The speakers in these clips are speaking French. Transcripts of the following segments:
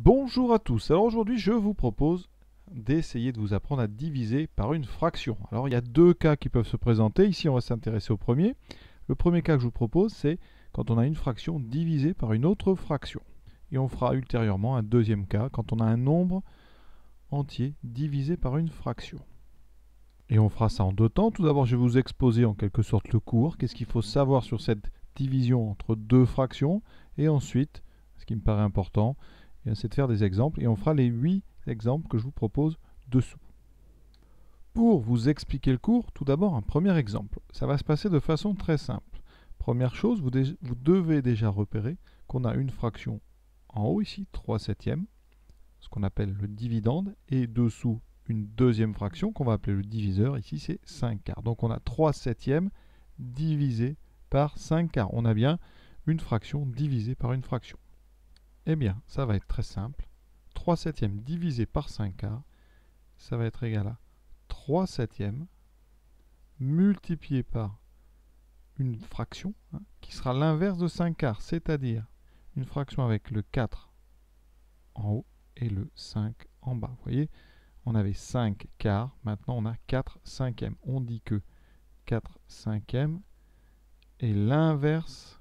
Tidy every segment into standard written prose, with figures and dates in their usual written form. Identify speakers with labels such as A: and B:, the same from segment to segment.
A: Bonjour à tous. Alors aujourd'hui, je vous propose d'essayer de vous apprendre à diviser par une fraction. Alors il y a deux cas qui peuvent se présenter. Ici, on va s'intéresser au premier. Le premier cas que je vous propose, c'est quand on a une fraction divisée par une autre fraction. Et on fera ultérieurement un deuxième cas quand on a un nombre entier divisé par une fraction. Et on fera ça en deux temps. Tout d'abord, je vais vous exposer en quelque sorte le cours. Qu'est-ce qu'il faut savoir sur cette division entre deux fractions. Et ensuite, ce qui me paraît important, c'est de faire des exemples. Et on fera les 8 exemples que je vous propose dessous. Pour vous expliquer le cours, tout d'abord un premier exemple. Ça va se passer de façon très simple. Première chose, vous devez déjà repérer qu'on a une fraction en haut ici, 3/7, ce qu'on appelle le dividende, et dessous une deuxième fraction qu'on va appeler le diviseur. Ici, c'est 5/4. Donc on a 3/7 divisé par 5/4. On a bien une fraction divisée par une fraction. Eh bien, ça va être très simple. 3/7 divisé par 5/4, ça va être égal à 3/7 multiplié par une fraction qui sera l'inverse de 5/4, c'est-à-dire une fraction avec le 4 en haut et le 5 en bas. Vous voyez, on avait 5/4, maintenant on a 4/5. On dit que 4/5 est l'inverse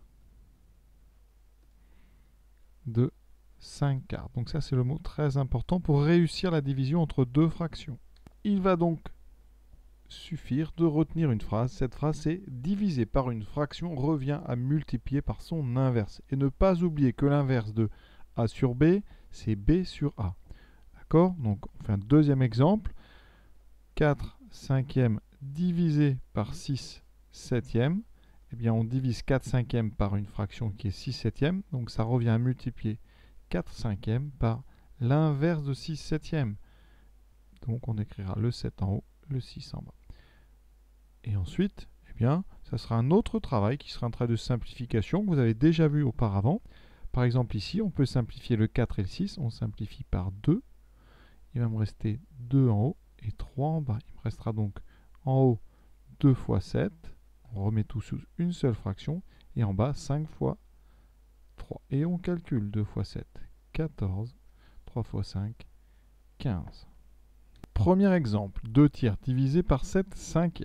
A: de 5/4. Donc ça, c'est le mot très important pour réussir la division entre deux fractions. Il va donc suffire de retenir une phrase. Cette phrase, c'est diviser par une fraction revient à multiplier par son inverse. Et ne pas oublier que l'inverse de A sur B, c'est B sur A. D'accord? Donc on fait un deuxième exemple. 4/5 divisé par 6/7. Eh bien, on divise 4/5 par une fraction qui est 6/7. Donc ça revient à multiplier 4/5 par l'inverse de 6/7. Donc on écrira le 7 en haut, le 6 en bas. Et ensuite, eh bien, ça sera un autre travail qui sera un travail de simplification que vous avez déjà vu auparavant. Par exemple ici, on peut simplifier le 4 et le 6. On simplifie par 2. Il va me rester 2 en haut et 3 en bas. Il me restera donc en haut 2 fois 7. On remet tout sous une seule fraction. Et en bas, 5 fois 3. Et on calcule 2 fois 7, 14. 3 fois 5, 15. Premier exemple, 2/3 divisé par 7/5.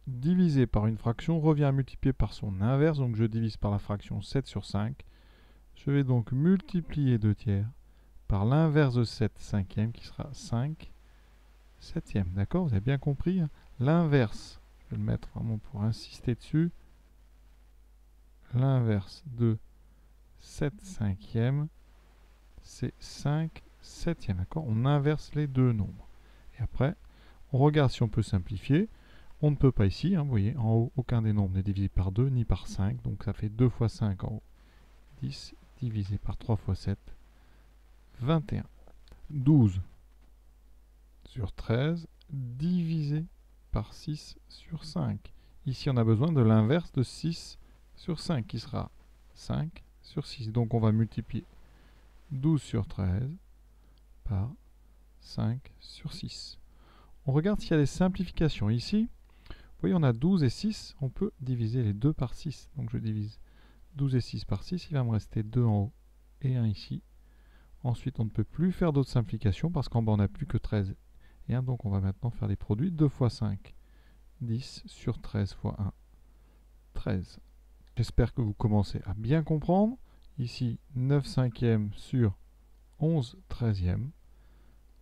A: Divisé par une fraction revient à multiplier par son inverse. Donc je divise par la fraction 7 sur 5. Je vais donc multiplier 2/3 par l'inverse de 7/5 qui sera 5/7. D'accord? Vous avez bien compris? L'inverse, je vais le mettre vraiment pour insister dessus. L'inverse de 7/5, c'est 5/7. D'accord? On inverse les deux nombres. Et après, on regarde si on peut simplifier. On ne peut pas ici. Vous voyez, en haut, aucun des nombres n'est divisé par 2 ni par 5. Donc ça fait 2 fois 5 en haut. 10 divisé par 3 fois 7, 21. 12 sur 13 divisé par 6 sur 5. Ici, on a besoin de l'inverse de 6 sur 5 qui sera 5 sur 6. Donc on va multiplier 12 sur 13 par 5 sur 6. On regarde s'il y a des simplifications. Ici, vous voyez, on a 12 et 6. On peut diviser les deux par 6. Donc je divise 12 et 6 par 6. Il va me rester 2 en haut et 1 ici. Ensuite, on ne peut plus faire d'autres simplifications parce qu'en bas, on n'a plus que 13 et 1. Donc on va maintenant faire les produits. 2 fois 5, 10 sur 13 fois 1, 13. J'espère que vous commencez à bien comprendre. Ici, 9/5 sur 11/13.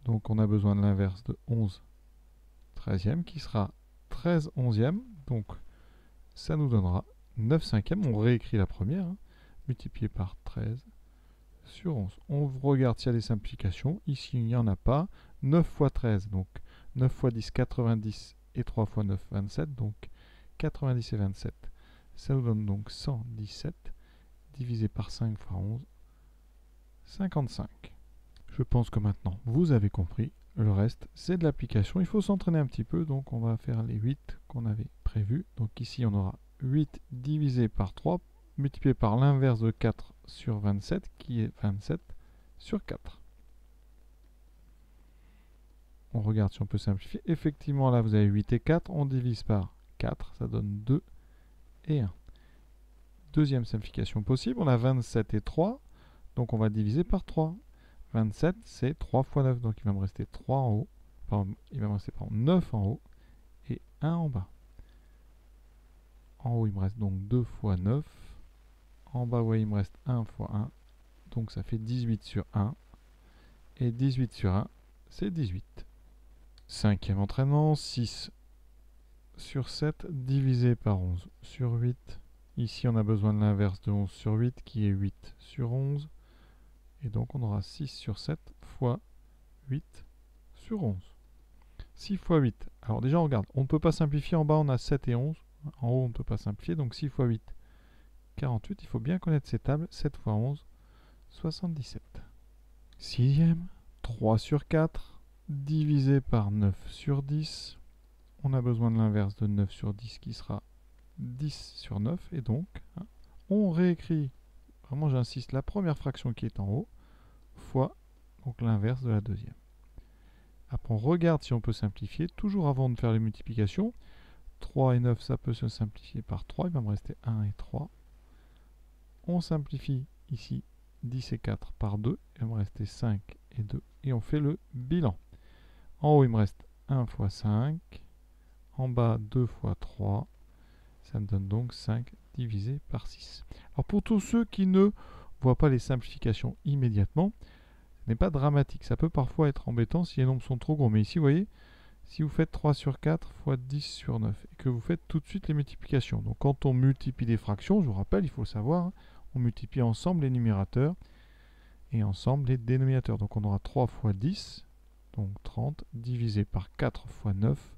A: Donc on a besoin de l'inverse de 11/13 qui sera 13/11. Donc ça nous donnera 9/5. On réécrit la première, multiplié par 13 sur 11. On regarde s'il y a des simplifications. Ici, il n'y en a pas. 9 fois 13, donc 9 fois 10, 90. Et 3 fois 9, 27. Donc 90 et 27. Ça nous donne donc 117. Divisé par 5 fois 11, 55. Je pense que maintenant, vous avez compris. Le reste, c'est de l'application. Il faut s'entraîner un petit peu. Donc on va faire les 8 qu'on avait prévus. Donc ici, on aura 8 divisé par 3, multiplié par l'inverse de 4 sur 27, qui est 27 sur 4. On regarde si on peut simplifier. Effectivement, là, vous avez 8 et 4. On divise par 4, ça donne 2 et 1. Deuxième simplification possible, on a 27 et 3. Donc on va diviser par 3. 27, c'est 3 fois 9. Donc il va me rester 3 en haut. Pardon, il va me rester 9 en haut et 1 en bas. En haut, il me reste donc 2 fois 9. En bas, ouais, il me reste 1 fois 1. Donc ça fait 18 sur 1. Et 18 sur 1, c'est 18. Cinquième entraînement, 6 sur 7 divisé par 11 sur 8. Ici, on a besoin de l'inverse de 11 sur 8 qui est 8 sur 11. Et donc, on aura 6 sur 7 fois 8 sur 11. 6 fois 8. Alors déjà, on regarde. On ne peut pas simplifier. En bas, on a 7 et 11. En haut, on ne peut pas simplifier. Donc 6 fois 8, 48. Il faut bien connaître ces tables. 7 fois 11, 77. Sixième, 3 sur 4 divisé par 9 sur 10. On a besoin de l'inverse de 9 sur 10 qui sera 10 sur 9. Et donc, on réécrit, vraiment j'insiste, la première fraction qui est en haut, fois donc l'inverse de la deuxième. Après, on regarde si on peut simplifier, toujours avant de faire les multiplications. 3 et 9, ça peut se simplifier par 3. Il va me rester 1 et 3. On simplifie ici 10 et 4 par 2. Il va me rester 5 et 2. Et on fait le bilan. En haut, il me reste 1 fois 5. En bas, 2 fois 3. Ça me donne donc 5 divisé par 6. Alors pour tous ceux qui ne voient pas les simplifications immédiatement, ce n'est pas dramatique. Ça peut parfois être embêtant si les nombres sont trop gros. Mais ici, vous voyez, si vous faites 3 sur 4 fois 10 sur 9 et que vous faites tout de suite les multiplications. Donc quand on multiplie des fractions, je vous rappelle, il faut le savoir, on multiplie ensemble les numérateurs et ensemble les dénominateurs. Donc on aura 3 fois 10, donc 30, divisé par 4 fois 9,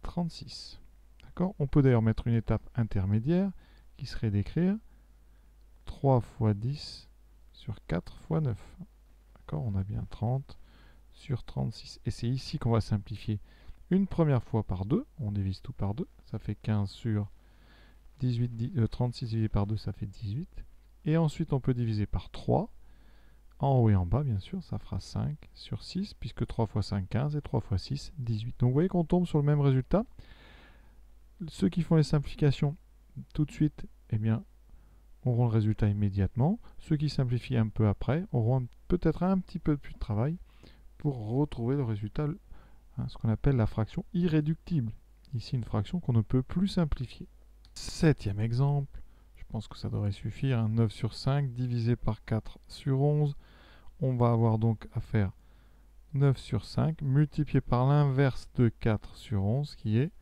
A: 36. D'accord ? On peut d'ailleurs mettre une étape intermédiaire qui serait d'écrire 3 fois 10 sur 4 fois 9. D'accord ? On a bien 30 sur 36. Et c'est ici qu'on va simplifier une première fois par 2. On divise tout par 2. Ça fait 15 sur 36 divisé par 2, ça fait 18. Et ensuite, on peut diviser par 3. En haut et en bas, bien sûr, ça fera 5 sur 6, puisque 3 fois 5, 15, et 3 fois 6, 18. Donc vous voyez qu'on tombe sur le même résultat. Ceux qui font les simplifications tout de suite, eh bien, auront le résultat immédiatement. Ceux qui simplifient un peu après auront peut-être un petit peu plus de travail pour retrouver le résultat, ce qu'on appelle la fraction irréductible. Ici, une fraction qu'on ne peut plus simplifier. Septième exemple, je pense que ça devrait suffire, 9 sur 5 divisé par 4 sur 11. On va avoir donc à faire 9 sur 5 multiplié par l'inverse de 4 sur 11 qui est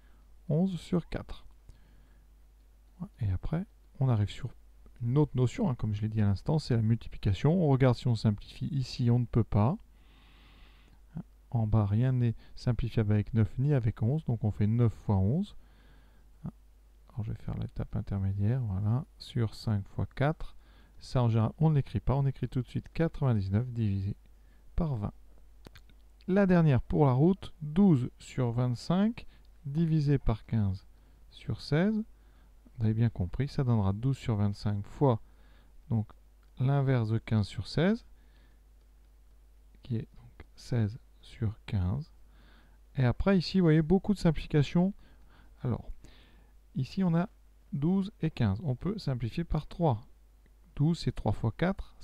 A: 11 sur 4. Et après, on arrive sur une autre notion, comme je l'ai dit à l'instant, c'est la multiplication. On regarde si on simplifie. Ici, on ne peut pas. En bas, rien n'est simplifiable avec 9 ni avec 11, donc on fait 9 fois 11. Alors je vais faire l'étape intermédiaire, voilà, sur 5 fois 4. Ça, en général, on ne l'écrit pas, on écrit tout de suite 99 divisé par 20. La dernière pour la route, 12 sur 25 divisé par 15 sur 16. Vous avez bien compris, ça donnera 12 sur 25 fois donc l'inverse de 15 sur 16, qui est donc 16 sur 15. Et après, ici, vous voyez beaucoup de simplifications. Alors, ici, on a 12 et 15. On peut simplifier par 3. 12, c'est 3 fois 4.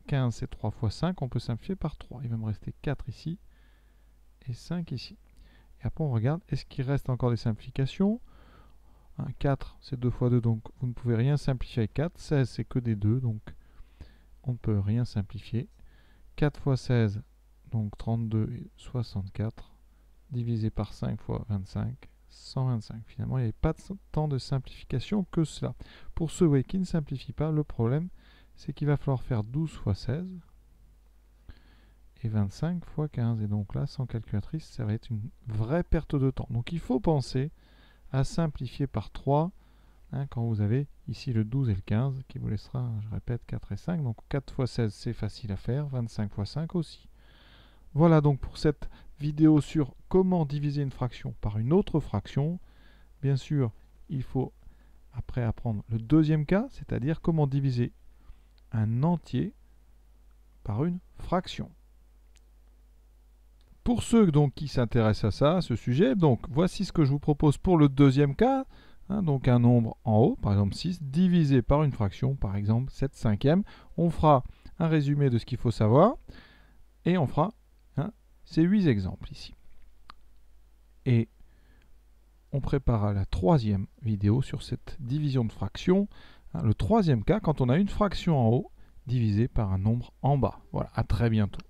A: 15, c'est 3 fois 5. On peut simplifier par 3. Il va me rester 4 ici et 5 ici. Et après, on regarde, est-ce qu'il reste encore des simplifications ? 4, c'est 2 fois 2, donc vous ne pouvez rien simplifier avec 4. 16, c'est que des 2, donc on ne peut rien simplifier. 4 fois 16, donc 32 et 64, divisé par 5 fois 25, 125. Finalement, il n'y avait pas tant de simplification que cela. Pour ceux qui ne simplifient pas, le problème, c'est qu'il va falloir faire 12 fois 16 et 25 fois 15. Et donc là, sans calculatrice, ça va être une vraie perte de temps. Donc il faut penser à simplifier par 3 quand vous avez ici le 12 et le 15 qui vous laissera, je répète, 4 et 5. Donc 4 fois 16, c'est facile à faire. 25 fois 5 aussi. Voilà donc pour cette vidéo sur comment diviser une fraction par une autre fraction. Bien sûr, il faut après apprendre le deuxième cas, c'est-à-dire comment diviser un entier par une fraction. Pour ceux donc qui s'intéressent à ça, à ce sujet, donc voici ce que je vous propose pour le deuxième cas. Donc un nombre en haut, par exemple 6, divisé par une fraction, par exemple 7 cinquièmes. On fera un résumé de ce qu'il faut savoir. Et on fera ces 8 exemples ici. Et on prépare la 3e vidéo sur cette division de fractions. Le 3e cas, quand on a une fraction en haut divisée par un nombre en bas. Voilà, à très bientôt.